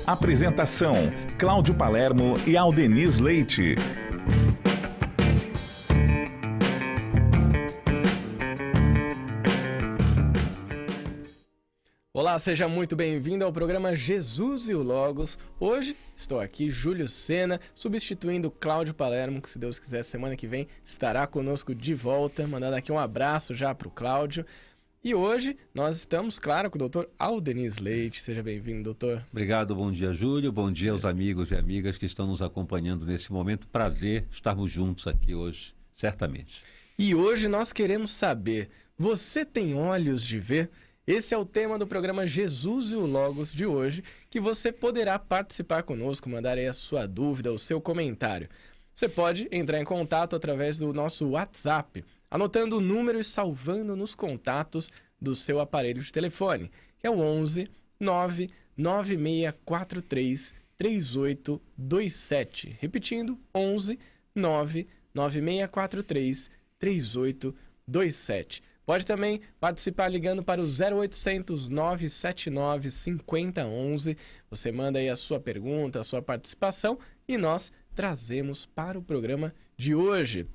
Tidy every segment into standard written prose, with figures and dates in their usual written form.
Apresentação: Cláudio Palermo e Aldeniz Leite. Olá, seja muito bem-vindo ao programa Jesus e o Logos. Hoje estou aqui, Júlio Sena, substituindo Cláudio Palermo, que se Deus quiser, semana que vem estará conosco de volta. Mandando aqui um abraço já para o Cláudio. E hoje nós estamos, claro, com o doutor Aldeniz Leite. Seja bem-vindo, doutor. Obrigado, bom dia, Júlio. Bom dia aos amigos e amigas que estão nos acompanhando nesse momento. Prazer estarmos juntos aqui hoje, certamente. E hoje nós queremos saber, você tem olhos de ver? Esse é o tema do programa Jesus e o Logos de hoje, que você poderá participar conosco, mandar aí a sua dúvida, o seu comentário. Você pode entrar em contato através do nosso WhatsApp, anotando o número e salvando nos contatos do seu aparelho de telefone, que é o 11 99643 3827. Repetindo, 11 99643 3827. Pode também participar ligando para o 0800 979 5011. Você manda aí a sua pergunta, a sua participação e nós trazemos para o programa de hoje.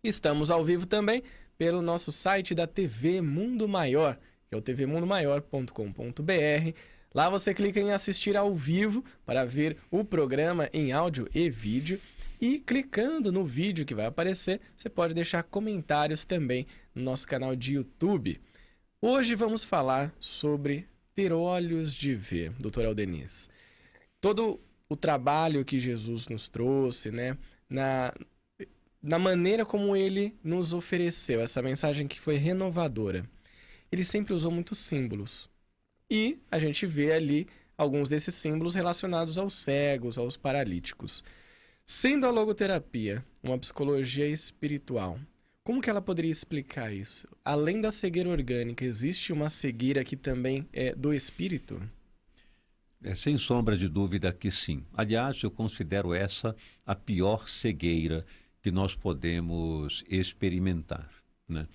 Estamos ao vivo também pelo nosso site da TV Mundo Maior, que é o tvmundomaior.com.br. Lá você clica em assistir ao vivo para ver o programa em áudio e vídeo. E clicando no vídeo que vai aparecer, você pode deixar comentários também no nosso canal de YouTube. Hoje vamos falar sobre ter olhos de ver, doutor Aldeniz. Todo o trabalho que Jesus nos trouxe, né, na maneira como ele nos ofereceu, essa mensagem que foi renovadora. Ele sempre usou muitos símbolos. E a gente vê ali alguns desses símbolos relacionados aos cegos, aos paralíticos. Sendo a logoterapia uma psicologia espiritual, como que ela poderia explicar isso? Além da cegueira orgânica, existe uma cegueira que também é do espírito? Sem sombra de dúvida que sim. Aliás, eu considero essa a pior cegueira que nós podemos experimentar, né?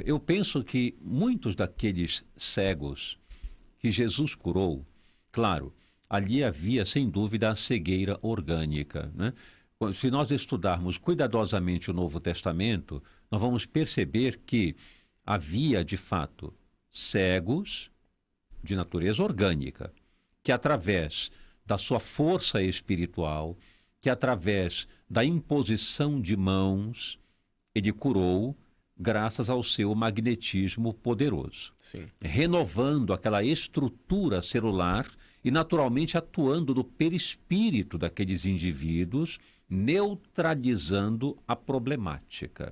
Eu penso que muitos daqueles cegos que Jesus curou, claro, ali havia, sem dúvida, a cegueira orgânica, né? Se nós estudarmos cuidadosamente o Novo Testamento, nós vamos perceber que havia, de fato, cegos de natureza orgânica, que através da sua força espiritual, que através da imposição de mãos, ele curou graças ao seu magnetismo poderoso. Sim. Renovando aquela estrutura celular e naturalmente atuando no perispírito daqueles indivíduos, neutralizando a problemática.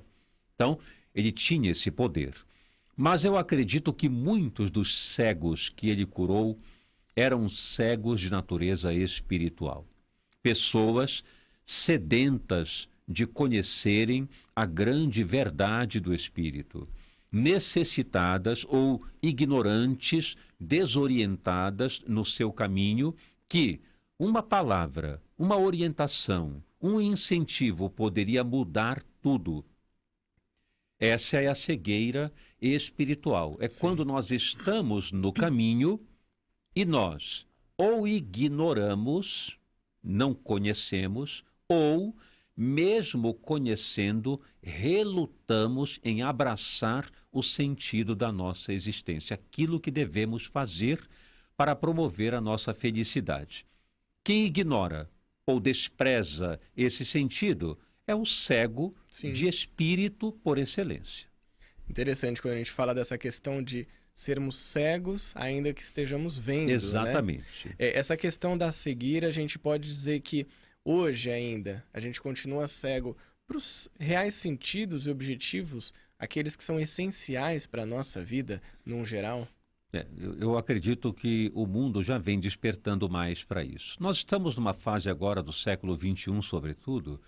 Então, ele tinha esse poder. Mas eu acredito que muitos dos cegos que ele curou eram cegos de natureza espiritual. Pessoas sedentas de conhecerem a grande verdade do Espírito, necessitadas ou ignorantes, desorientadas no seu caminho, que uma palavra, uma orientação, um incentivo poderia mudar tudo. Essa é a cegueira espiritual. É Sim. Quando nós estamos no caminho e nós ou ignoramos, não conhecemos, ou mesmo conhecendo, relutamos em abraçar o sentido da nossa existência, aquilo que devemos fazer para promover a nossa felicidade. Quem ignora ou despreza esse sentido é o cego Sim. de espírito por excelência. Interessante quando a gente fala dessa questão de sermos cegos ainda que estejamos vendo. Exatamente. Né? Essa questão da cegueira, a gente pode dizer que hoje ainda, a gente continua cego para os reais sentidos e objetivos, aqueles que são essenciais para a nossa vida, num geral? Eu acredito que o mundo já vem despertando mais para isso. Nós estamos numa fase agora do século XXI, sobretudo,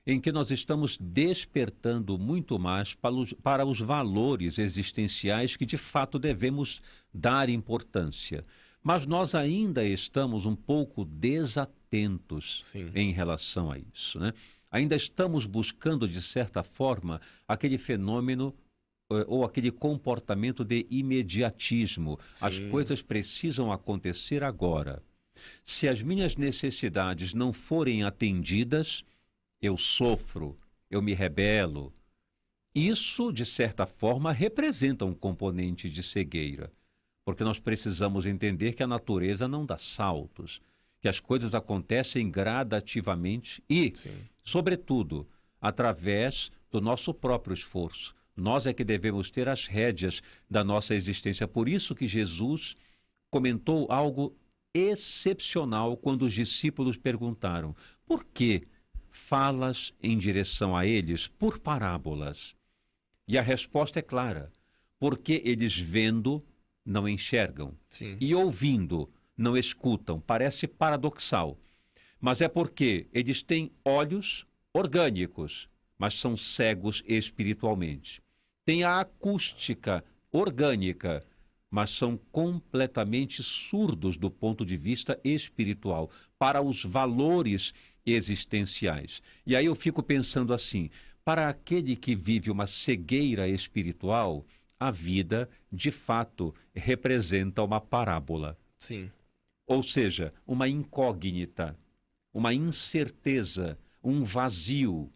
em que nós estamos despertando muito mais para os valores existenciais que, de fato, devemos dar importância. Mas nós ainda estamos um pouco desatentos Sim. em relação a isso, né? Ainda estamos buscando, de certa forma, aquele fenômeno ou aquele comportamento de imediatismo. Sim. As coisas precisam acontecer agora. Se as minhas necessidades não forem atendidas, eu sofro, eu me rebelo. Isso, de certa forma, representa um componente de cegueira, porque nós precisamos entender que a natureza não dá saltos, que as coisas acontecem gradativamente e, Sim. sobretudo, através do nosso próprio esforço. Nós é que devemos ter as rédeas da nossa existência. Por isso que Jesus comentou algo excepcional quando os discípulos perguntaram: por que falas em direção a eles por parábolas? E a resposta é clara: porque eles vendo não enxergam Sim. e ouvindo não escutam. Parece paradoxal, mas é porque eles têm olhos orgânicos, mas são cegos espiritualmente. Têm a acústica orgânica, mas são completamente surdos do ponto de vista espiritual, para os valores existenciais. E aí eu fico pensando assim, para aquele que vive uma cegueira espiritual, a vida, de fato, representa uma parábola. Sim. Ou seja, uma incógnita, uma incerteza, um vazio.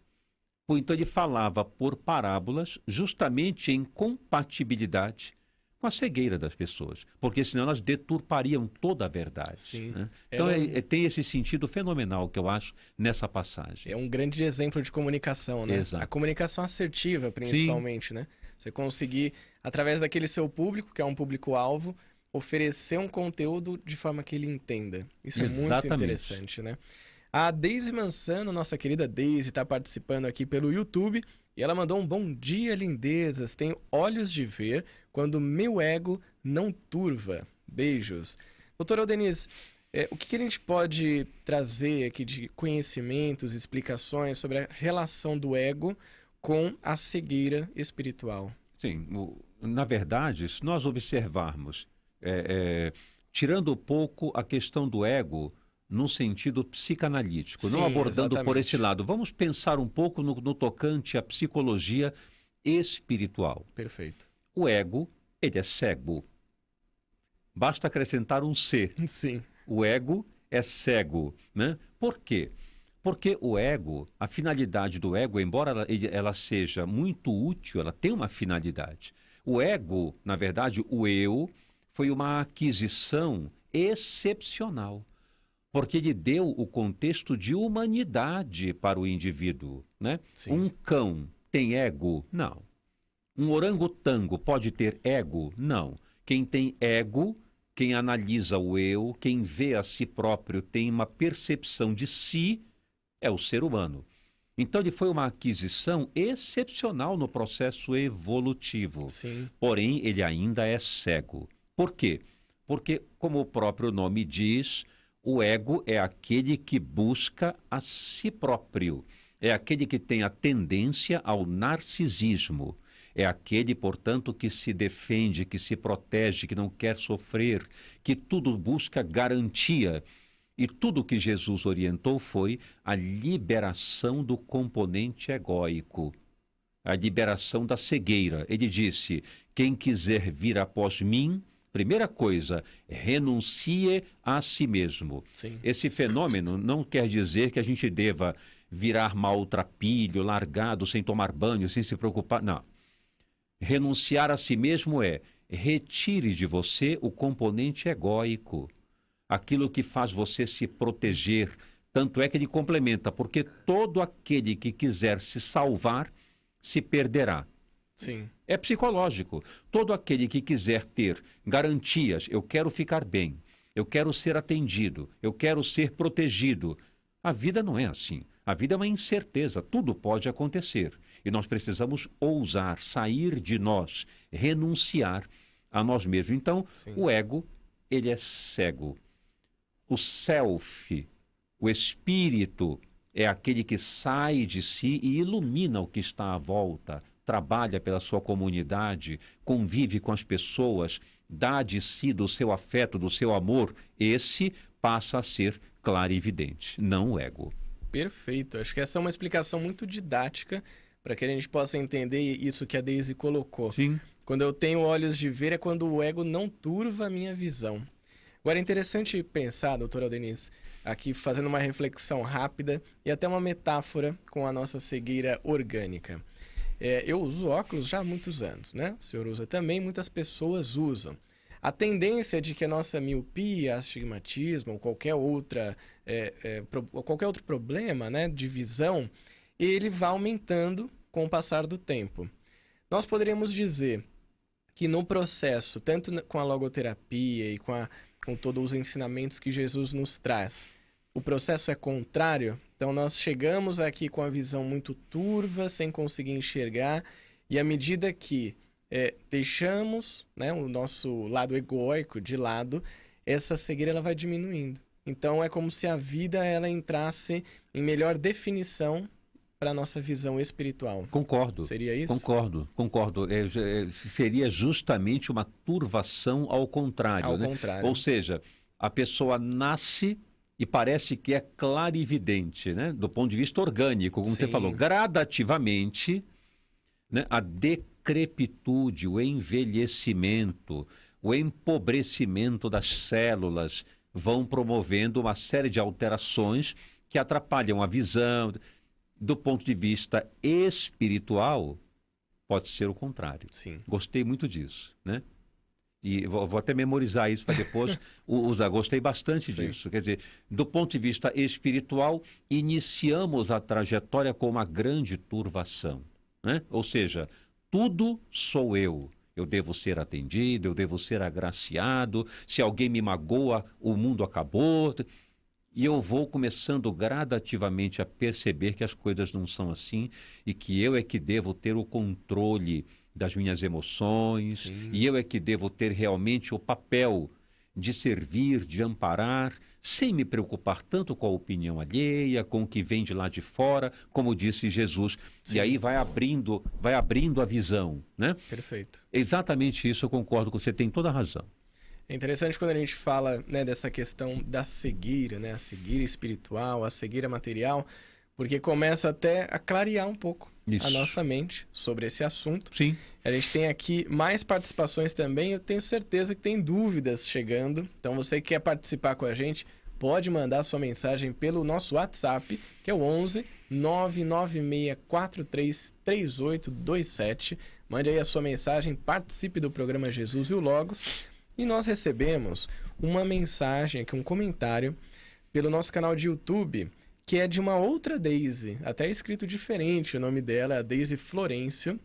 Então ele falava por parábolas justamente em compatibilidade com a cegueira das pessoas, porque senão elas deturpariam toda a verdade. Sim. Né? Então tem esse sentido fenomenal que eu acho nessa passagem. É um grande exemplo de comunicação, né? Exato. A comunicação assertiva, principalmente, né? Você conseguir, através daquele seu público, que é um público-alvo, oferecer um conteúdo de forma que ele entenda. Isso é muito Exatamente. interessante, né? A Deise Mansano, nossa querida Deise, está participando aqui pelo YouTube e ela mandou um bom dia, lindezas. Tenho olhos de ver quando meu ego não turva. Beijos. Doutora Aldenise, o que a gente pode trazer aqui de conhecimentos, explicações sobre a relação do ego com a cegueira espiritual? Sim, na verdade, se nós observarmos, tirando um pouco a questão do ego num sentido psicanalítico, Sim, não abordando por exatamente. esse lado, vamos pensar um pouco no tocante à psicologia espiritual. Perfeito. O ego, ele é cego. Basta acrescentar um C. Sim. O ego é cego, né? Por quê? Porque o ego, a finalidade do ego, embora ela seja muito útil, ela tem uma finalidade. O ego, na verdade, o eu, foi uma aquisição excepcional, porque ele deu o contexto de humanidade para o indivíduo, né? Sim. Um cão tem ego? Não. Um orangotango pode ter ego? Não. Quem tem ego, quem analisa o eu, quem vê a si próprio, tem uma percepção de si, é o ser humano. Então ele foi uma aquisição excepcional no processo evolutivo. Sim. Porém, ele ainda é cego. Por quê? Porque, como o próprio nome diz, o ego é aquele que busca a si próprio. É aquele que tem a tendência ao narcisismo. É aquele, portanto, que se defende, que se protege, que não quer sofrer, que tudo busca garantia. E tudo que Jesus orientou foi a liberação do componente egóico, a liberação da cegueira. Ele disse: quem quiser vir após mim, primeira coisa, renuncie a si mesmo. Sim. Esse fenômeno não quer dizer que a gente deva virar maltrapilho, largado, sem tomar banho, sem se preocupar. Não. Renunciar a si mesmo é retire de você o componente egóico, aquilo que faz você se proteger. Tanto é que ele complementa, porque todo aquele que quiser se salvar se perderá. Sim. É psicológico. Todo aquele que quiser ter garantias, eu quero ficar bem, eu quero ser atendido, eu quero ser protegido. A vida não é assim. A vida é uma incerteza, tudo pode acontecer. E nós precisamos ousar, sair de nós, renunciar a nós mesmos. Então, Sim. o ego, ele é cego. O self, o espírito, é aquele que sai de si e ilumina o que está à volta, trabalha pela sua comunidade, convive com as pessoas, dá de si, do seu afeto, do seu amor. Esse passa a ser clarividente, não o ego. Perfeito. Acho que essa é uma explicação muito didática para que a gente possa entender isso que a Deise colocou. Sim. Quando eu tenho olhos de ver é quando o ego não turva a minha visão. Agora é interessante pensar, doutora Denise, aqui fazendo uma reflexão rápida e até uma metáfora com a nossa cegueira orgânica. Eu uso óculos já há muitos anos, né? O senhor usa também, muitas pessoas usam. A tendência de que a nossa miopia, astigmatismo ou qualquer outro problema, né, de visão, ele vai aumentando com o passar do tempo. Nós poderíamos dizer que no processo, tanto com a logoterapia e com todos os ensinamentos que Jesus nos traz, o processo é contrário. Então nós chegamos aqui com a visão muito turva, sem conseguir enxergar, e à medida que deixamos, né, o nosso lado egóico de lado, essa cegueira ela vai diminuindo. Então é como se a vida ela entrasse em melhor definição para a nossa visão espiritual. Concordo. Seria isso? Concordo. Seria justamente uma turvação ao contrário. Ao né? contrário. Ou seja, a pessoa nasce e parece que é clarividente, né? Do ponto de vista orgânico, como você Sim. falou. Gradativamente, né? A decrepitude, o envelhecimento, o empobrecimento das células vão promovendo uma série de alterações que atrapalham a visão. Do ponto de vista espiritual, pode ser o contrário. Sim. Gostei muito disso, né? E vou até memorizar isso para depois usar. Gostei bastante Sim. disso. Quer dizer, do ponto de vista espiritual, iniciamos a trajetória com uma grande turvação, né? Ou seja, tudo sou eu. Eu devo ser atendido, eu devo ser agraciado. Se alguém me magoa, o mundo acabou. E eu vou começando gradativamente a perceber que as coisas não são assim e que eu é que devo ter o controle das minhas emoções. Sim. E eu é que devo ter realmente o papel de servir, de amparar, sem me preocupar tanto com a opinião alheia, com o que vem de lá de fora, como disse Jesus. Sim. E aí vai abrindo a visão, né? Perfeito. Exatamente isso, eu concordo com você, tem toda a razão. É interessante quando a gente fala, né, dessa questão da cegueira, né? A cegueira espiritual, a cegueira material, porque começa até a clarear um pouco Isso. a nossa mente sobre esse assunto. Sim. A gente tem aqui mais participações também, eu tenho certeza que tem dúvidas chegando. Então você que quer participar com a gente, pode mandar sua mensagem pelo nosso WhatsApp, que é o 11 996433827. Mande aí a sua mensagem, participe do programa Jesus e o Logos. E nós recebemos uma mensagem aqui, um comentário, pelo nosso canal de YouTube, que é de uma outra Deise, até escrito diferente, o nome dela é a Deise Florencio,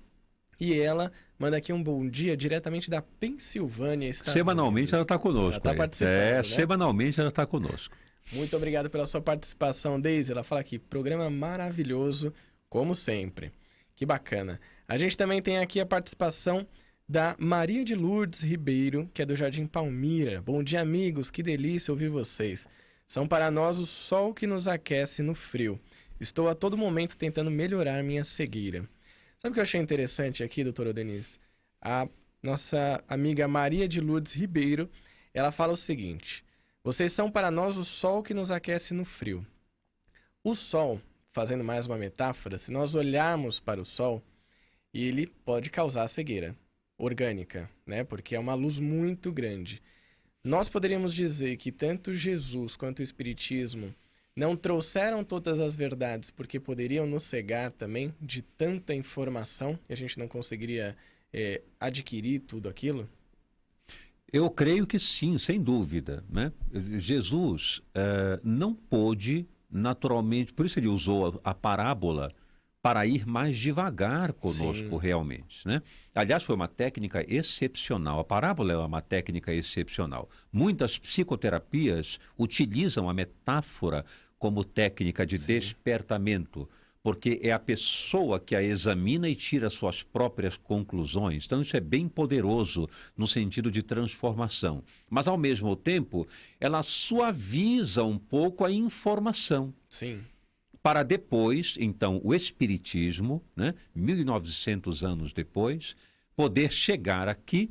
e ela manda aqui um bom dia diretamente da Pensilvânia, Estados Semanalmente ela Unidos. está conosco. Ela está aí. participando, né? Semanalmente ela está conosco. Muito obrigado pela sua participação, Deise. Ela fala aqui, programa maravilhoso, como sempre. Que bacana. A gente também tem aqui a participação da Maria de Lourdes Ribeiro, que é do Jardim Palmira. Bom dia, amigos. Que delícia ouvir vocês. São para nós o sol que nos aquece no frio. Estou a todo momento tentando melhorar minha cegueira. Sabe o que eu achei interessante aqui, doutora Denise? A nossa amiga Maria de Lourdes Ribeiro, ela fala o seguinte: vocês são para nós o sol que nos aquece no frio. O sol, fazendo mais uma metáfora, se nós olharmos para o sol, ele pode causar cegueira orgânica, né? Porque é uma luz muito grande. Nós poderíamos dizer que tanto Jesus quanto o Espiritismo não trouxeram todas as verdades porque poderiam nos cegar também de tanta informação e a gente não conseguiria adquirir tudo aquilo? Eu creio que sim, sem dúvida, né? Jesus não pôde naturalmente, por isso ele usou a parábola para ir mais devagar conosco. Sim. Realmente, né? Aliás, foi uma técnica excepcional. A parábola é uma técnica excepcional. Muitas psicoterapias utilizam a metáfora como técnica de Sim. despertamento, porque é a pessoa que a examina e tira suas próprias conclusões. Então, isso é bem poderoso no sentido de transformação. Mas, ao mesmo tempo, ela suaviza um pouco a informação. Sim. Para depois, então, o Espiritismo, né, 1900 anos depois, poder chegar aqui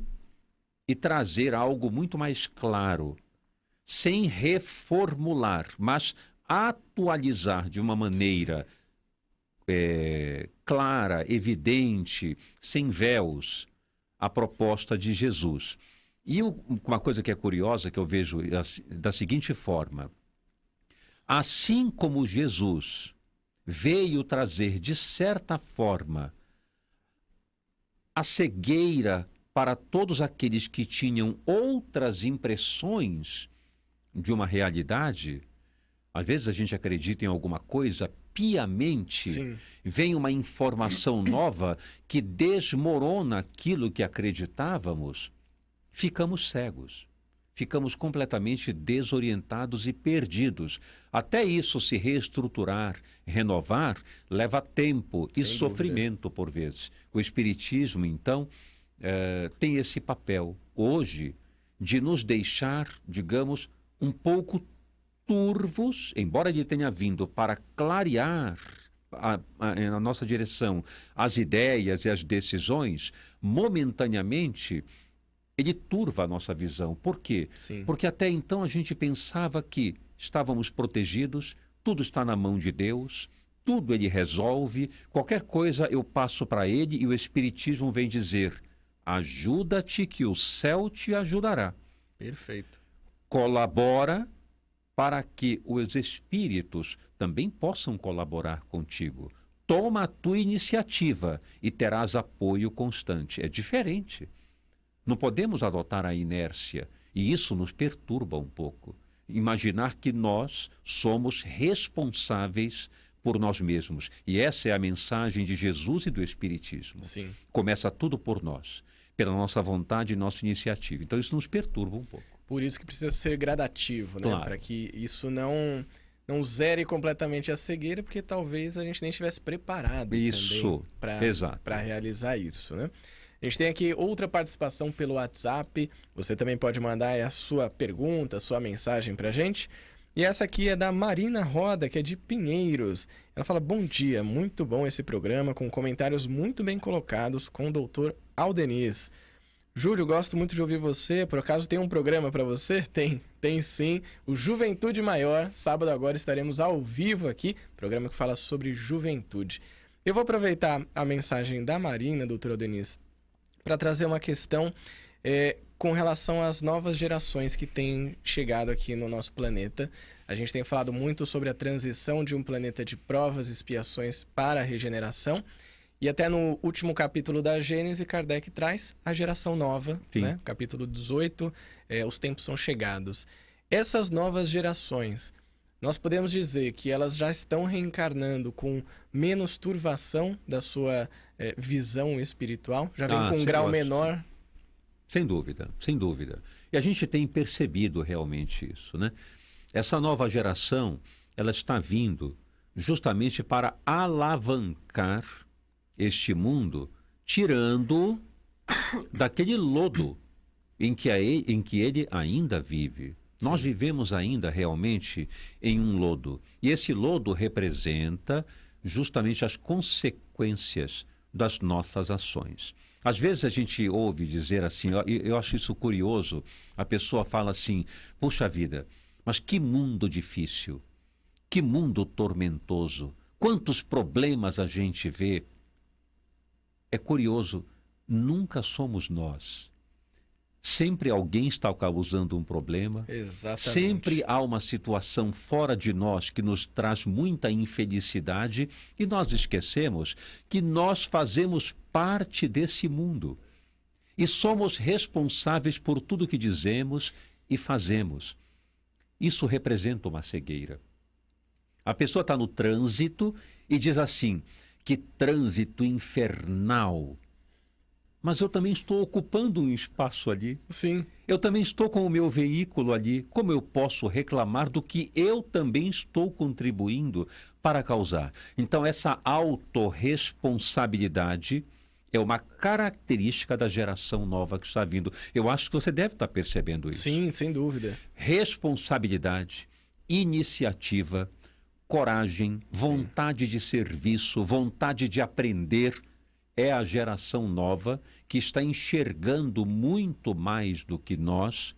e trazer algo muito mais claro, sem reformular, mas atualizar de uma maneira clara, evidente, sem véus, a proposta de Jesus. E uma coisa que é curiosa, que eu vejo da seguinte forma: assim como Jesus veio trazer, de certa forma, a cegueira para todos aqueles que tinham outras impressões de uma realidade, às vezes a gente acredita em alguma coisa piamente, Sim. vem uma informação nova que desmorona aquilo que acreditávamos, ficamos cegos, ficamos completamente desorientados e perdidos. Até isso se reestruturar, renovar, leva tempo e Sem sofrimento por vezes. O Espiritismo, então, tem esse papel hoje de nos deixar, digamos, um pouco turvos, embora ele tenha vindo para clarear na nossa direção as ideias e as decisões, momentaneamente ele turva a nossa visão. Por quê? Sim. Porque até então a gente pensava que estávamos protegidos, tudo está na mão de Deus, tudo ele resolve, qualquer coisa eu passo para ele e o Espiritismo vem dizer: ajuda-te que o céu te ajudará. Perfeito. Colabora para que os espíritos também possam colaborar contigo. Toma a tua iniciativa e terás apoio constante. É diferente. Não podemos adotar a inércia e isso nos perturba um pouco. Imaginar que nós somos responsáveis por nós mesmos. E essa é a mensagem de Jesus e do Espiritismo. Sim. Começa tudo por nós, pela nossa vontade e nossa iniciativa. Então isso nos perturba um pouco. Por isso que precisa ser gradativo, né? Claro. Para que isso não zere completamente a cegueira, porque talvez a gente nem estivesse preparado Isso, exato. para realizar isso, né? A gente tem aqui outra participação pelo WhatsApp. Você também pode mandar a sua pergunta, a sua mensagem para a gente. E essa aqui é da Marina Roda, que é de Pinheiros. Ela fala: bom dia, muito bom esse programa, com comentários muito bem colocados com o doutor Aldeniz. Júlio, gosto muito de ouvir você. Por acaso tem um programa para você? Tem sim. O Juventude Maior. Sábado agora estaremos ao vivo aqui. Programa que fala sobre juventude. Eu vou aproveitar a mensagem da Marina, doutora Aldeniz, para trazer uma questão com relação às novas gerações que têm chegado aqui no nosso planeta. A gente tem falado muito sobre a transição de um planeta de provas e expiações para a regeneração. E até no último capítulo da Gênese, Kardec traz a geração nova, né? Capítulo 18, os tempos são chegados. Essas novas gerações, nós podemos dizer que elas já estão reencarnando com menos turvação da sua visão espiritual? Já vem com um grau menor? Sem dúvida, sem dúvida. E a gente tem percebido realmente isso, né? Essa nova geração, ela está vindo justamente para alavancar este mundo, tirando daquele lodo em que ele ainda vive. Sim. Nós vivemos ainda realmente em um lodo. E esse lodo representa justamente as consequências das nossas ações. Às vezes a gente ouve dizer assim, eu acho isso curioso, a pessoa fala assim: puxa vida, mas que mundo difícil, que mundo tormentoso, quantos problemas a gente vê. É curioso, nunca somos nós. Sempre alguém está causando um problema. Exatamente. Sempre há uma situação fora de nós que nos traz muita infelicidade e nós esquecemos que nós fazemos parte desse mundo e somos responsáveis por tudo que dizemos e fazemos. Isso representa uma cegueira. A pessoa está no trânsito e diz assim: que trânsito infernal. Mas eu também estou ocupando um espaço ali. Sim. Eu também estou com o meu veículo ali. Como eu posso reclamar do que eu também estou contribuindo para causar? Então, essa autorresponsabilidade é uma característica da geração nova que está vindo. Eu acho que você deve estar percebendo isso. Sim, sem dúvida. Responsabilidade, iniciativa, coragem, vontade de serviço, vontade de aprender, é a geração nova que está enxergando muito mais do que nós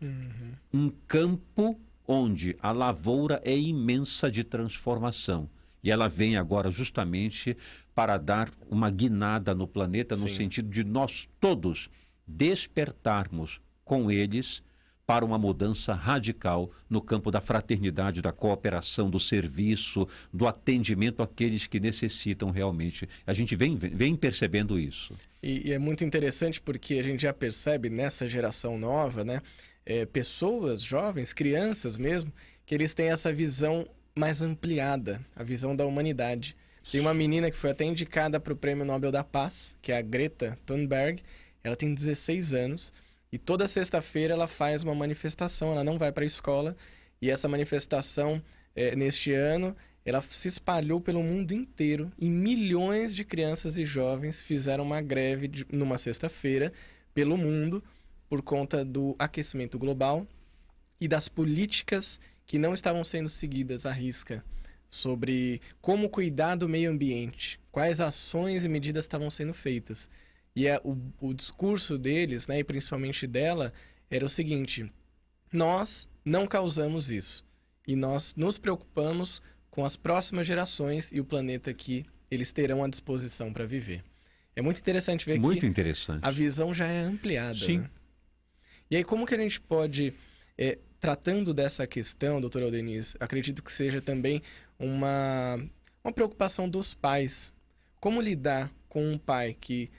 um campo onde a lavoura é imensa de transformação. E ela vem agora justamente para dar uma guinada no planeta, no sentido de nós todos despertarmos com eles para uma mudança radical no campo da fraternidade, da cooperação, do serviço, do atendimento àqueles que necessitam realmente. A gente vem percebendo isso. E é muito interessante porque a gente já percebe nessa geração nova, né? Pessoas jovens, crianças mesmo, que eles têm essa visão mais ampliada, a visão da humanidade. Tem uma menina que foi até indicada para o Prêmio Nobel da Paz, que é a Greta Thunberg. Ela tem 16 anos e toda sexta-feira ela faz uma manifestação, ela não vai para a escola. E essa manifestação, neste ano, ela se espalhou pelo mundo inteiro e milhões de crianças e jovens fizeram uma greve numa sexta-feira pelo mundo por conta do aquecimento global e das políticas que não estavam sendo seguidas à risca sobre como cuidar do meio ambiente, quais ações e medidas estavam sendo feitas. E o discurso deles, né, e principalmente dela, era o seguinte: nós não causamos isso e nós nos preocupamos com as próximas gerações e o planeta que eles terão à disposição para viver. É muito interessante ver Muito que interessante. a visão já é ampliada. Sim. Né? E aí, como que a gente pode, tratando dessa questão, doutora Aldeniz, acredito que seja também uma preocupação dos pais. Como lidar com um pai que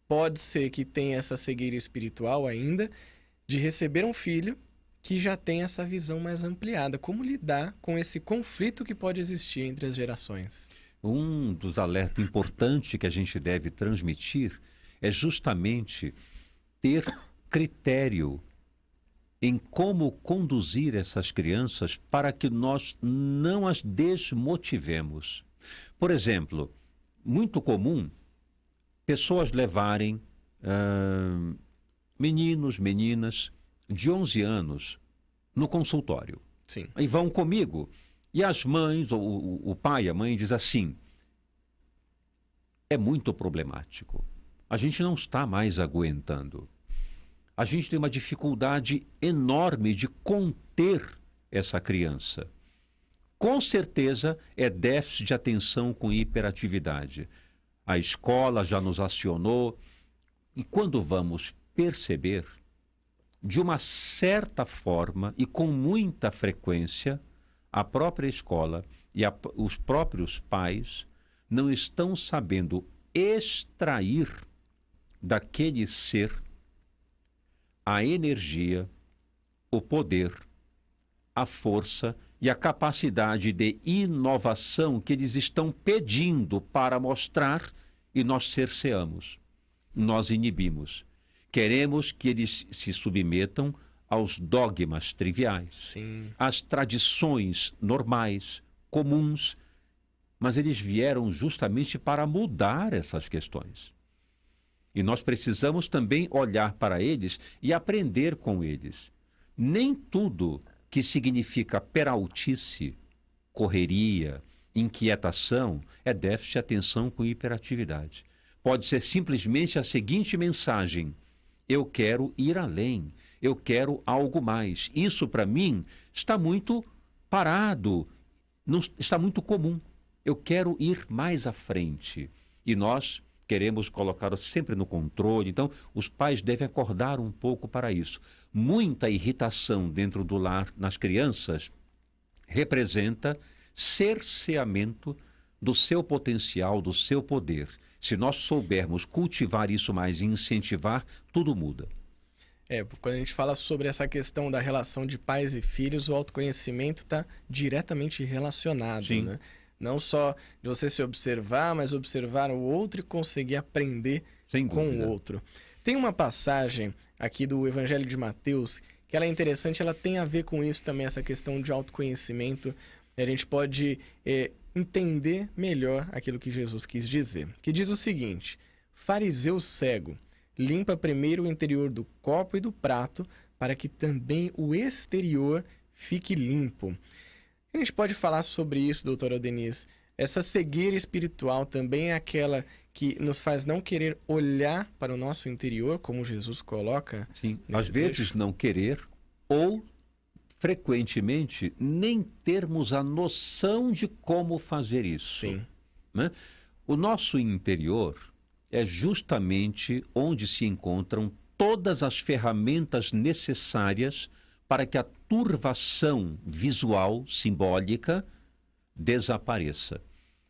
pode ser que tenha essa cegueira espiritual ainda, de receber um filho que já tem essa visão mais ampliada? Como lidar com esse conflito que pode existir entre as gerações? Um dos alertas importantes que a gente deve transmitir é justamente ter critério em como conduzir essas crianças para que nós não as desmotivemos. Por exemplo, muito comum pessoas levarem meninos, meninas de 11 anos no consultório. Sim. E vão comigo. E as mães, ou o pai, a mãe, diz assim: é muito problemático. A gente não está mais aguentando. A gente tem uma dificuldade enorme de conter essa criança. Com certeza é déficit de atenção com hiperatividade. A escola já nos acionou. E quando vamos perceber, de uma certa forma e com muita frequência, a própria escola e os próprios pais não estão sabendo extrair daquele ser a energia, o poder, a força e a capacidade de inovação que eles estão pedindo para mostrar, e nós cerceamos, nós inibimos. Queremos que eles se submetam aos dogmas triviais, Sim. às tradições normais, comuns, mas eles vieram justamente para mudar essas questões. E nós precisamos também olhar para eles e aprender com eles. Nem tudo que significa peraltice, correria, inquietação, é déficit de atenção com hiperatividade. Pode ser simplesmente a seguinte mensagem: eu quero ir além, eu quero algo mais. Isso, para mim, está muito parado, não, está muito comum. Eu quero ir mais à frente. E nós queremos colocá-lo sempre no controle. Então, os pais devem acordar um pouco para isso. Muita irritação dentro do lar nas crianças representa cerceamento do seu potencial, do seu poder. Se nós soubermos cultivar isso mais e incentivar, tudo muda. Quando a gente fala sobre essa questão da relação de pais e filhos, o autoconhecimento está diretamente relacionado, Sim. né? Não só de você se observar, mas observar o outro e conseguir aprender Sem com dúvida. o outro. Tem uma passagem aqui do Evangelho de Mateus que ela é interessante, ela tem a ver com isso também, essa questão de autoconhecimento. A gente pode entender melhor aquilo que Jesus quis dizer. Que diz o seguinte: fariseu cego, limpa primeiro o interior do copo e do prato, para que também o exterior fique limpo. A gente pode falar sobre isso, doutora Aldeniz? Essa cegueira espiritual também é aquela que nos faz não querer olhar para o nosso interior, como Jesus coloca? Sim, nesse às vezes trecho? não querer ou, frequentemente, nem termos a noção de como fazer isso. Sim. Né? O nosso interior é justamente onde se encontram todas as ferramentas necessárias para que a turvação visual, simbólica, desapareça.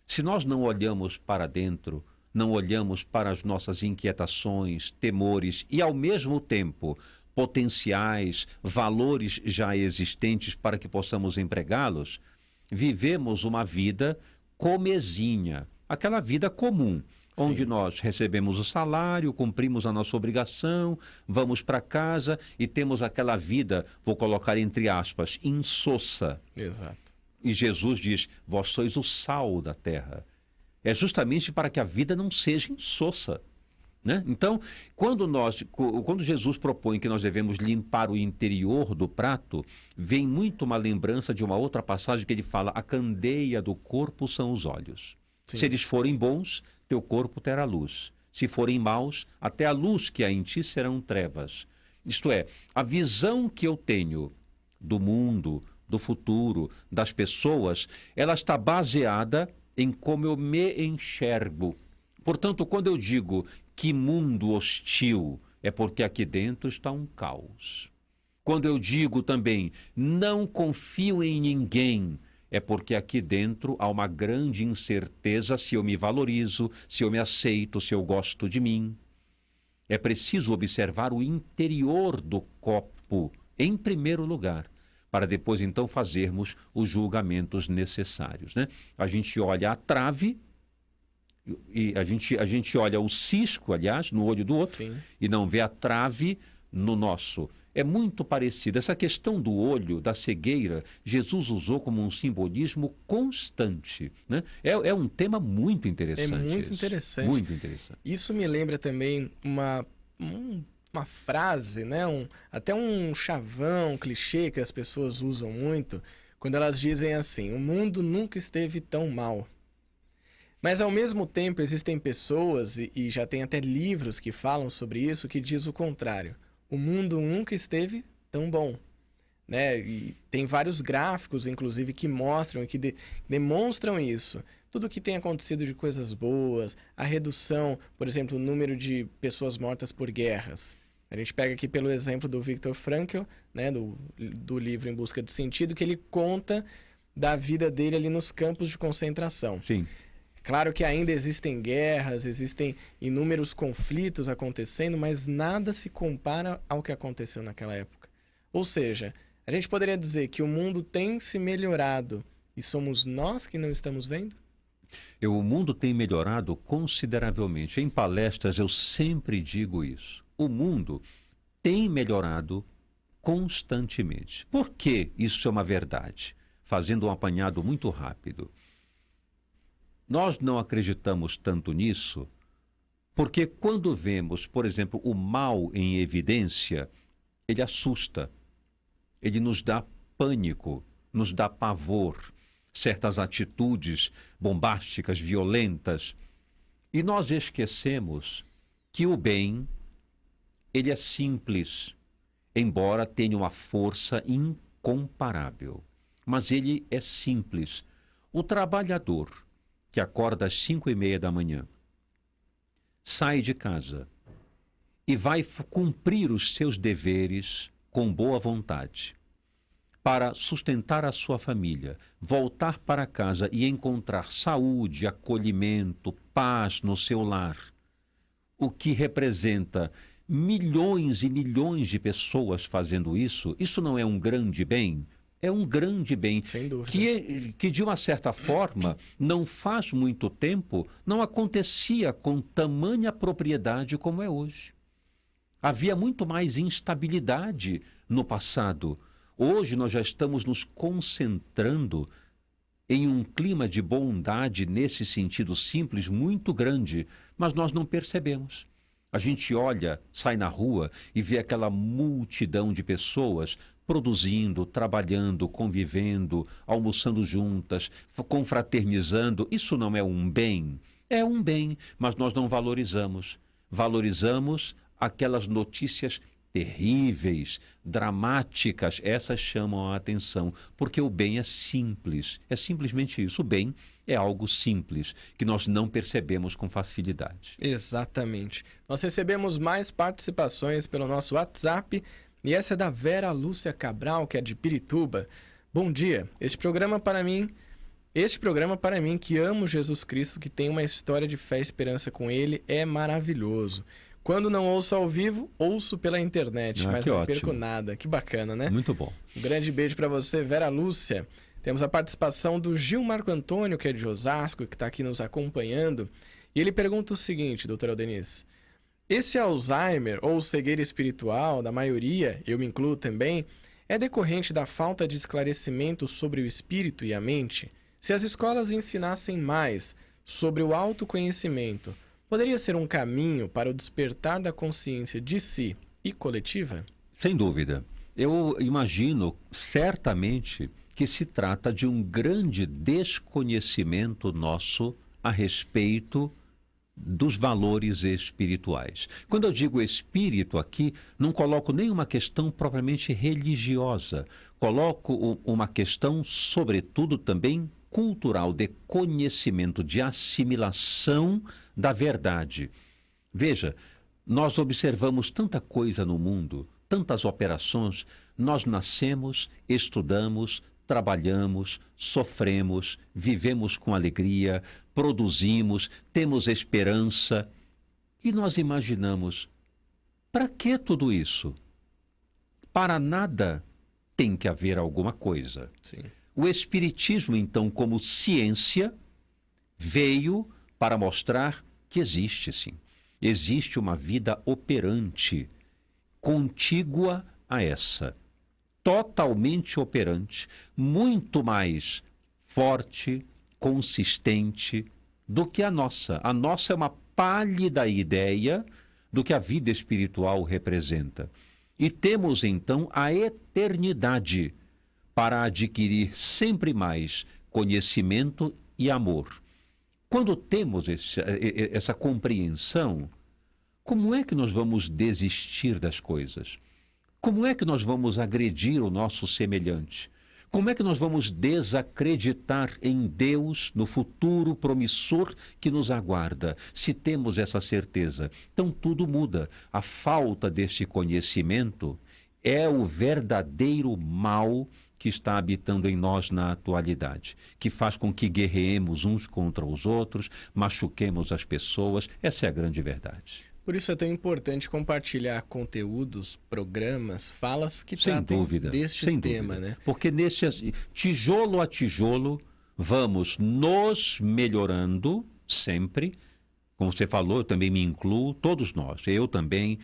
Se nós não olhamos para dentro, não olhamos para as nossas inquietações, temores e, ao mesmo tempo, potenciais, valores já existentes para que possamos empregá-los, vivemos uma vida comezinha, aquela vida comum, onde nós recebemos o salário, cumprimos a nossa obrigação, vamos para casa e temos aquela vida, vou colocar entre aspas, insossa. Exato. E Jesus diz, vós sois o sal da terra. É justamente para que a vida não seja insossa, né? Então, quando Jesus propõe que nós devemos limpar o interior do prato, vem muito uma lembrança de uma outra passagem que ele fala, a candeia do corpo são os olhos. Sim. Se eles forem bons, teu corpo terá luz. Se forem maus, até a luz que há em ti serão trevas. Isto é, a visão que eu tenho do mundo, do futuro, das pessoas, ela está baseada em como eu me enxergo. Portanto, quando eu digo que mundo hostil, é porque aqui dentro está um caos. Quando eu digo também, não confio em ninguém, é porque aqui dentro há uma grande incerteza se eu me valorizo, se eu me aceito, se eu gosto de mim. É preciso observar o interior do copo, em primeiro lugar, para depois então fazermos os julgamentos necessários, né? A gente olha a trave, e a gente olha o cisco, aliás, no olho do outro, Sim. e não vê a trave no nosso. É muito parecido. Essa questão do olho, da cegueira, Jesus usou como um simbolismo constante, né? É um tema muito interessante. É muito esse. interessante. Muito interessante. Isso me lembra também uma frase, né? Até um chavão, um clichê que as pessoas usam muito, quando elas dizem assim, o mundo nunca esteve tão mal. Mas, ao mesmo tempo, existem pessoas, e já tem até livros que falam sobre isso, que diz o contrário. O mundo nunca esteve tão bom, né? E tem vários gráficos, inclusive, que mostram e que demonstram isso. Tudo que tem acontecido de coisas boas, a redução, por exemplo, o número de pessoas mortas por guerras. A gente pega aqui pelo exemplo do Viktor Frankl, né? Do livro Em Busca de Sentido, que ele conta da vida dele ali nos campos de concentração. Sim. Claro que ainda existem guerras, existem inúmeros conflitos acontecendo, mas nada se compara ao que aconteceu naquela época. Ou seja, a gente poderia dizer que o mundo tem se melhorado e somos nós que não estamos vendo? O mundo tem melhorado consideravelmente. Em palestras eu sempre digo isso. O mundo tem melhorado constantemente. Por que isso é uma verdade? Fazendo um apanhado muito rápido. Nós não acreditamos tanto nisso porque quando vemos, por exemplo, o mal em evidência, ele assusta, ele nos dá pânico, nos dá pavor, certas atitudes bombásticas, violentas. E nós esquecemos que o bem, ele é simples, embora tenha uma força incomparável. Mas ele é simples. O trabalhador que acorda às 5:30 da manhã, sai de casa e vai cumprir os seus deveres com boa vontade, para sustentar a sua família, voltar para casa e encontrar saúde, acolhimento, paz no seu lar, o que representa milhões e milhões de pessoas fazendo isso, isso não é um grande bem? É um grande bem, Sem dúvida. que de uma certa forma, não faz muito tempo, não acontecia com tamanha propriedade como é hoje. Havia muito mais instabilidade no passado. Hoje nós já estamos nos concentrando em um clima de bondade nesse sentido simples muito grande, mas nós não percebemos. A gente olha, sai na rua e vê aquela multidão de pessoas produzindo, trabalhando, convivendo, almoçando juntas, confraternizando. Isso não é um bem? É um bem, mas nós não valorizamos. Valorizamos aquelas notícias terríveis, dramáticas, essas chamam a atenção, porque o bem é simples, é simplesmente isso. O bem é algo simples, que nós não percebemos com facilidade. Exatamente. Nós recebemos mais participações pelo nosso WhatsApp e essa é da Vera Lúcia Cabral, que é de Pirituba. Bom dia. Este programa para mim, que amo Jesus Cristo, que tem uma história de fé e esperança com Ele, é maravilhoso. Quando não ouço ao vivo, ouço pela internet, mas não perco nada. Que bacana, né? Muito bom. Um grande beijo para você, Vera Lúcia. Temos a participação do Gil Marco Antônio, que é de Osasco, que está aqui nos acompanhando. E ele pergunta o seguinte, doutora Denise. Esse Alzheimer ou cegueira espiritual, da maioria, eu me incluo também, é decorrente da falta de esclarecimento sobre o espírito e a mente? Se as escolas ensinassem mais sobre o autoconhecimento, poderia ser um caminho para o despertar da consciência de si e coletiva? Sem dúvida. Eu imagino, certamente, que se trata de um grande desconhecimento nosso a respeito dos valores espirituais. Quando eu digo espírito aqui, não coloco nenhuma questão propriamente religiosa. Coloco uma questão, sobretudo, também cultural, de conhecimento, de assimilação da verdade. Veja, nós observamos tanta coisa no mundo, tantas operações, nós nascemos, estudamos, trabalhamos, sofremos, vivemos com alegria, produzimos, temos esperança. E nós imaginamos, para que tudo isso? Para nada tem que haver alguma coisa. Sim. O Espiritismo, então, como ciência, veio para mostrar que existe, sim. Existe uma vida operante, contígua a essa, totalmente operante, muito mais forte, consistente do que a nossa. A nossa é uma pálida ideia do que a vida espiritual representa. E temos, então, a eternidade para adquirir sempre mais conhecimento e amor. Quando temos essa compreensão, como é que nós vamos desistir das coisas? Como é que nós vamos agredir o nosso semelhante? Como é que nós vamos desacreditar em Deus, no futuro promissor que nos aguarda, se temos essa certeza? Então tudo muda. A falta deste conhecimento é o verdadeiro mal que está habitando em nós na atualidade, que faz com que guerreemos uns contra os outros, machuquemos as pessoas. Essa é a grande verdade. Por isso é tão importante compartilhar conteúdos, programas, falas que tratem deste tema, né? Porque nesse tijolo a tijolo vamos nos melhorando sempre. Como você falou, eu também me incluo, todos nós, eu também,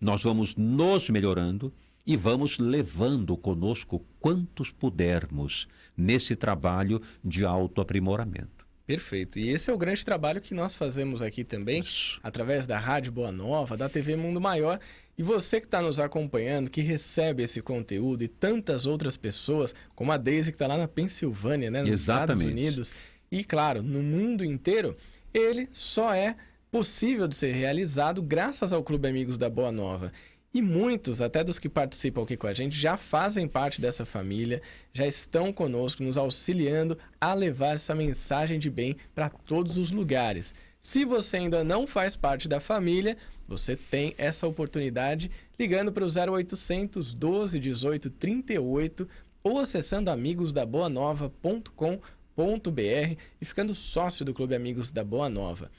nós vamos nos melhorando e vamos levando conosco quantos pudermos nesse trabalho de autoaprimoramento. Perfeito. E esse é o grande trabalho que nós fazemos aqui também, através da Rádio Boa Nova, da TV Mundo Maior. E você que está nos acompanhando, que recebe esse conteúdo e tantas outras pessoas, como a Deise, que está lá na Pensilvânia, né, nos Estados Unidos. E, claro, no mundo inteiro, ele só é possível de ser realizado graças ao Clube Amigos da Boa Nova. E muitos, até dos que participam aqui com a gente, já fazem parte dessa família, já estão conosco, nos auxiliando a levar essa mensagem de bem para todos os lugares. Se você ainda não faz parte da família, você tem essa oportunidade ligando para o 0800 12 18 38 ou acessando amigosdaboanova.com.br e ficando sócio do Clube Amigos da Boa Nova.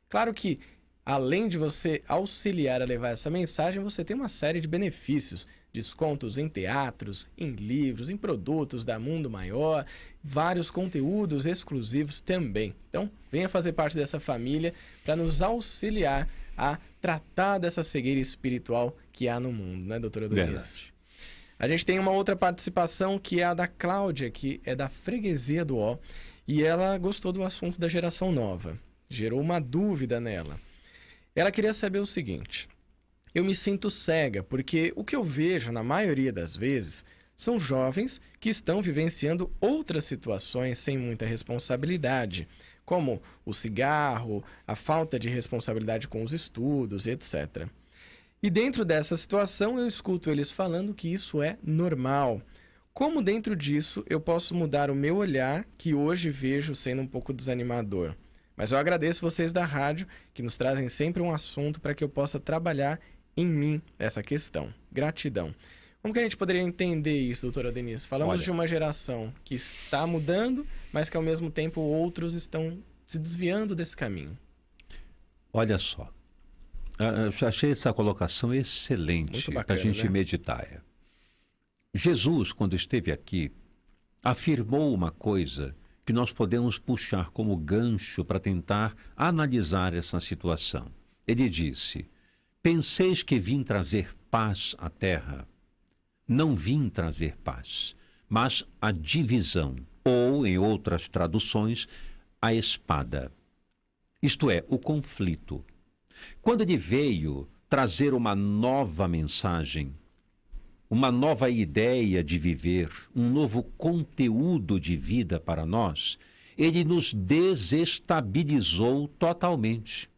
Claro que além de você auxiliar a levar essa mensagem, você tem uma série de benefícios. Descontos em teatros, em livros, em produtos da Mundo Maior, vários conteúdos exclusivos também. Então, venha fazer parte dessa família para nos auxiliar a tratar dessa cegueira espiritual que há no mundo, né, doutora Denise? A gente tem uma outra participação que é a da Cláudia, que é da Freguesia do Ó, e ela gostou do assunto da geração nova. Gerou uma dúvida nela. Ela queria saber o seguinte: eu me sinto cega porque o que eu vejo na maioria das vezes são jovens que estão vivenciando outras situações sem muita responsabilidade, como o cigarro, a falta de responsabilidade com os estudos, etc. E dentro dessa situação, eu escuto eles falando que isso é normal. Como dentro disso eu posso mudar o meu olhar, que hoje vejo sendo um pouco desanimador? Mas eu agradeço vocês da rádio, que nos trazem sempre um assunto para que eu possa trabalhar em mim essa questão. Gratidão. Como que a gente poderia entender isso, doutora Denise? Falamos de uma geração que está mudando, mas que ao mesmo tempo outros estão se desviando desse caminho. Olha só, eu achei essa colocação excelente para a gente, né, meditar. Jesus, quando esteve aqui, afirmou uma coisa que nós podemos puxar como gancho para tentar analisar essa situação. Ele disse: penseis que vim trazer paz à terra? Não vim trazer paz, mas a divisão, ou, em outras traduções, a espada. Isto é, o conflito. Quando ele veio trazer uma nova mensagem, uma nova ideia de viver, um novo conteúdo de vida para nós, ele nos desestabilizou totalmente.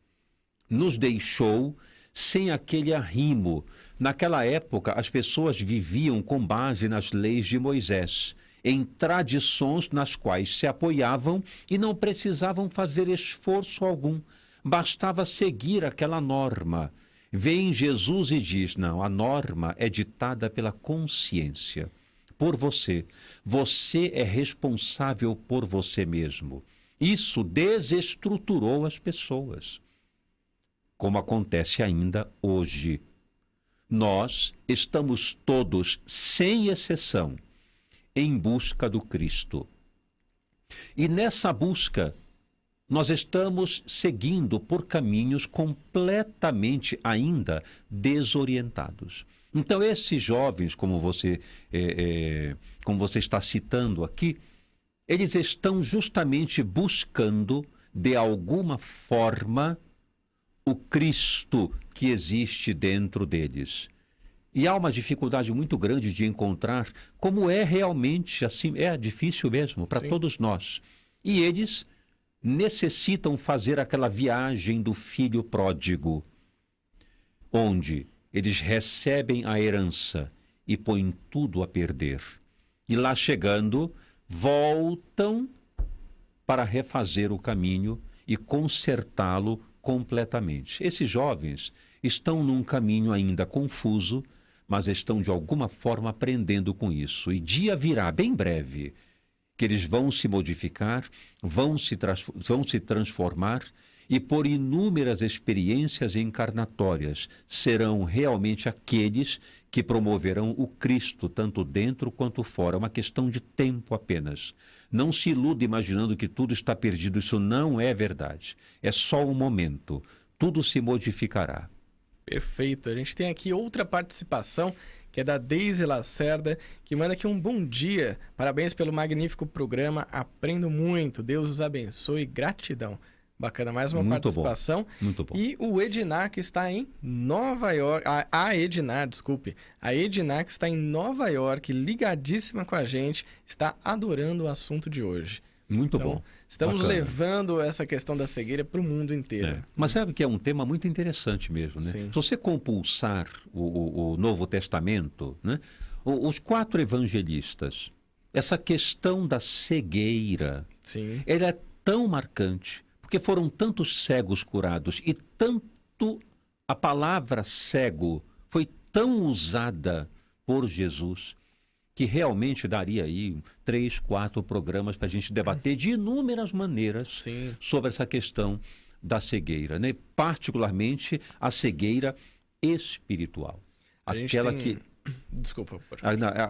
Nos deixou sem aquele arrimo. Naquela época, as pessoas viviam com base nas leis de Moisés, em tradições nas quais se apoiavam e não precisavam fazer esforço algum. Bastava seguir aquela norma. Vem Jesus e diz: não, a norma é ditada pela consciência, por você. Você é responsável por você mesmo. Isso desestruturou as pessoas, como acontece ainda hoje. Nós estamos todos, sem exceção, em busca do Cristo. E nessa busca, nós estamos seguindo por caminhos completamente ainda desorientados. Então, esses jovens, como você está citando aqui, eles estão justamente buscando, de alguma forma, o Cristo que existe dentro deles. E há uma dificuldade muito grande de encontrar como é realmente assim, é difícil mesmo para todos nós. E eles necessitam fazer aquela viagem do filho pródigo, onde eles recebem a herança e põem tudo a perder. E lá chegando, voltam para refazer o caminho e consertá-lo completamente. Esses jovens estão num caminho ainda confuso, mas estão de alguma forma aprendendo com isso. E dia virá, bem breve, que eles vão se modificar, vão se transformar e por inúmeras experiências encarnatórias serão realmente aqueles que promoverão o Cristo, tanto dentro quanto fora. É uma questão de tempo apenas. Não se ilude imaginando que tudo está perdido. Isso não é verdade. É só um momento. Tudo se modificará. Perfeito. A gente tem aqui outra participação, que é da Deise Lacerda, que manda aqui um bom dia. Parabéns pelo magnífico programa. Aprendo muito. Deus os abençoe. Gratidão. Bacana, mais uma muito participação. Bom. Muito bom. E o Ednar, que está em Nova York... A Ednar, desculpe. A Ednar, que está em Nova York, ligadíssima com a gente, está adorando o assunto de hoje. Muito então, bom. Estamos Bacana. levando essa questão da cegueira para o mundo inteiro. Mas sabe que é um tema muito interessante mesmo, né? Sim. Se você compulsar o Novo Testamento, né? Os 4 evangelistas, essa questão da cegueira, Sim. ela é tão marcante, porque foram tantos cegos curados e tanto a palavra cego foi tão usada por Jesus que realmente daria aí 3, 4 programas para a gente debater de inúmeras maneiras sobre essa questão da cegueira, né? Particularmente a cegueira espiritual. Desculpa.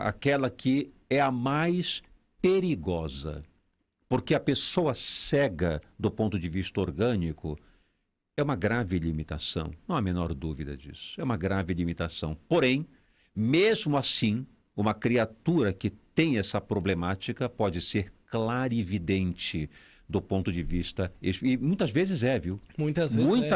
Aquela que é a mais perigosa. Porque a pessoa cega, do ponto de vista orgânico, é uma grave limitação. Não há a menor dúvida disso. É uma grave limitação. Porém, mesmo assim, uma criatura que tem essa problemática pode ser clarividente do ponto de vista... E muitas vezes é, viu? Muitas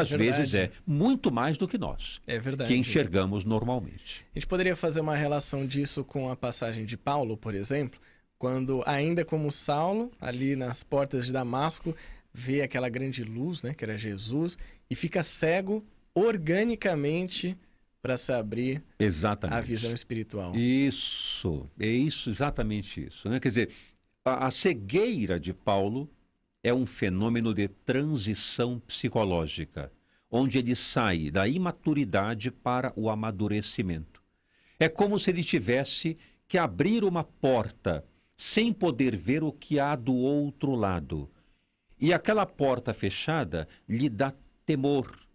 vezes é. Muito mais do que nós. É verdade. Que enxergamos normalmente. A gente poderia fazer uma relação disso com a passagem de Paulo, por exemplo, quando, ainda como Saulo, ali nas portas de Damasco, vê aquela grande luz, né, que era Jesus, e fica cego organicamente para se abrir Exatamente. à visão espiritual. Isso, é isso, exatamente isso, né? Quer dizer, a cegueira de Paulo é um fenômeno de transição psicológica, onde ele sai da imaturidade para o amadurecimento. É como se ele tivesse que abrir uma porta sem poder ver o que há do outro lado. E aquela porta fechada lhe dá temor,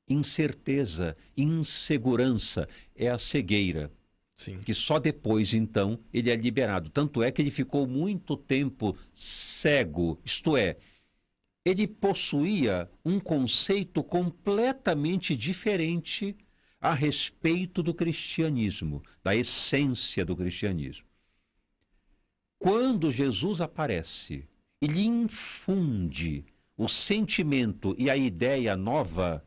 incerteza, insegurança. É a cegueira, Sim. que só depois, então, ele é liberado. Tanto é que ele ficou muito tempo cego, isto é, ele possuía um conceito completamente diferente a respeito do cristianismo, da essência do cristianismo. Quando Jesus aparece e lhe infunde o sentimento e a ideia nova,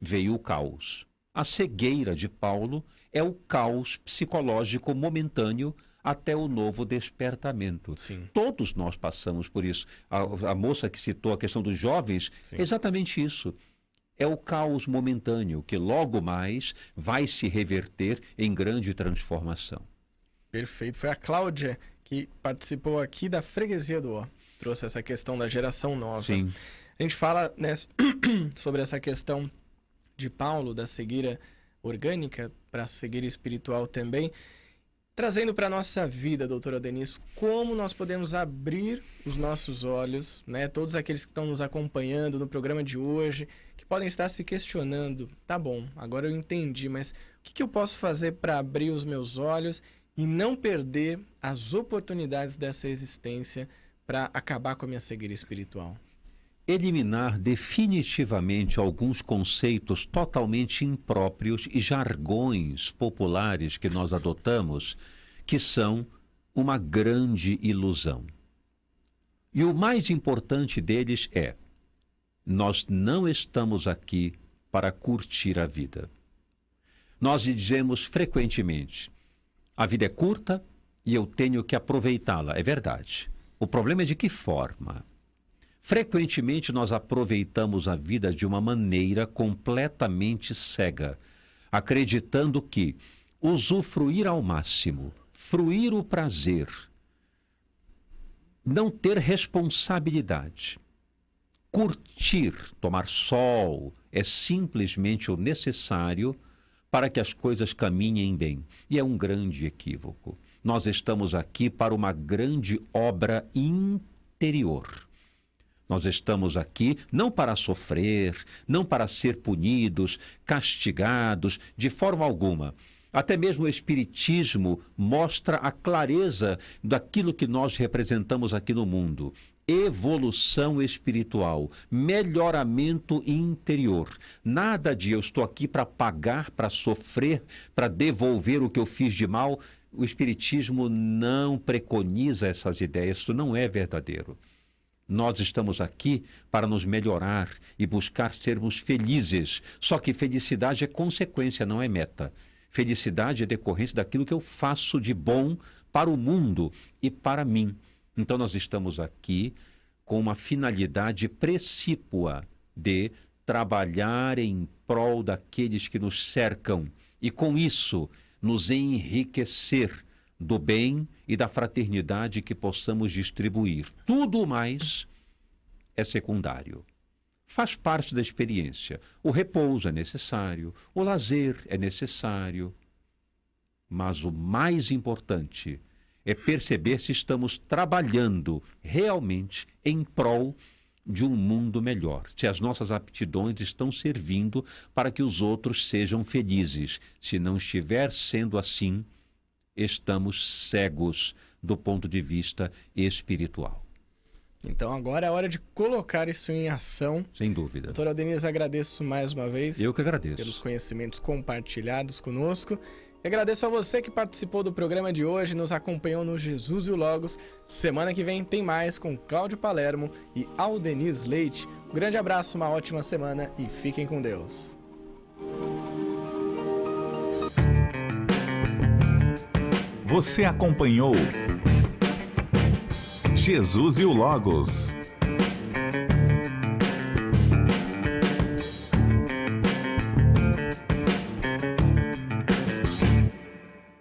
veio o caos. A cegueira de Paulo é o caos psicológico momentâneo até o novo despertamento. Sim. Todos nós passamos por isso. A moça que citou a questão dos jovens, Sim. é exatamente isso. É o caos momentâneo que logo mais vai se reverter em grande transformação. Perfeito. Foi a Cláudia que participou aqui da Freguesia do Ó. Trouxe essa questão da geração nova. Sim. A gente fala, né, sobre essa questão de Paulo, da cegueira orgânica para a cegueira espiritual também. Trazendo para a nossa vida, doutora Denise, como nós podemos abrir os nossos olhos, né? Todos aqueles que estão nos acompanhando no programa de hoje, que podem estar se questionando, tá bom, agora eu entendi, mas o que eu posso fazer para abrir os meus olhos e não perder as oportunidades dessa existência para acabar com a minha cegueira espiritual? Eliminar definitivamente alguns conceitos totalmente impróprios e jargões populares que nós adotamos, que são uma grande ilusão. E o mais importante deles é: nós não estamos aqui para curtir a vida. Nós dizemos frequentemente: a vida é curta e eu tenho que aproveitá-la. É verdade. O problema é de que forma? Frequentemente nós aproveitamos a vida de uma maneira completamente cega, acreditando que usufruir ao máximo, fruir o prazer, não ter responsabilidade, curtir, tomar sol, é simplesmente o necessário para que as coisas caminhem bem. E é um grande equívoco. Nós estamos aqui para uma grande obra interior. Nós estamos aqui não para sofrer, não para ser punidos, castigados, de forma alguma. Até mesmo o Espiritismo mostra a clareza daquilo que nós representamos aqui no mundo. Evolução espiritual, melhoramento interior. Nada de eu estou aqui para pagar, para sofrer, para devolver o que eu fiz de mal. O Espiritismo não preconiza essas ideias, isso não é verdadeiro. Nós estamos aqui para nos melhorar e buscar sermos felizes. Só que felicidade é consequência, não é meta. Felicidade é decorrência daquilo que eu faço de bom para o mundo e para mim. Então nós estamos aqui com uma finalidade precípua de trabalhar em prol daqueles que nos cercam e com isso nos enriquecer do bem e da fraternidade que possamos distribuir. Tudo mais é secundário. Faz parte da experiência. O repouso é necessário, o lazer é necessário. Mas o mais importante é perceber se estamos trabalhando realmente em prol de um mundo melhor, se as nossas aptidões estão servindo para que os outros sejam felizes. Se não estiver sendo assim, estamos cegos do ponto de vista espiritual. Então agora é hora de colocar isso em ação. Sem dúvida. Doutora Denise, agradeço mais uma vez. Eu que agradeço. Pelos conhecimentos compartilhados conosco. E agradeço a você que participou do programa de hoje, nos acompanhou no Jesus e o Logos. Semana que vem tem mais com Cláudio Palermo e Aldeniz Leite. Um grande abraço, uma ótima semana e fiquem com Deus. Você acompanhou Jesus e o Logos.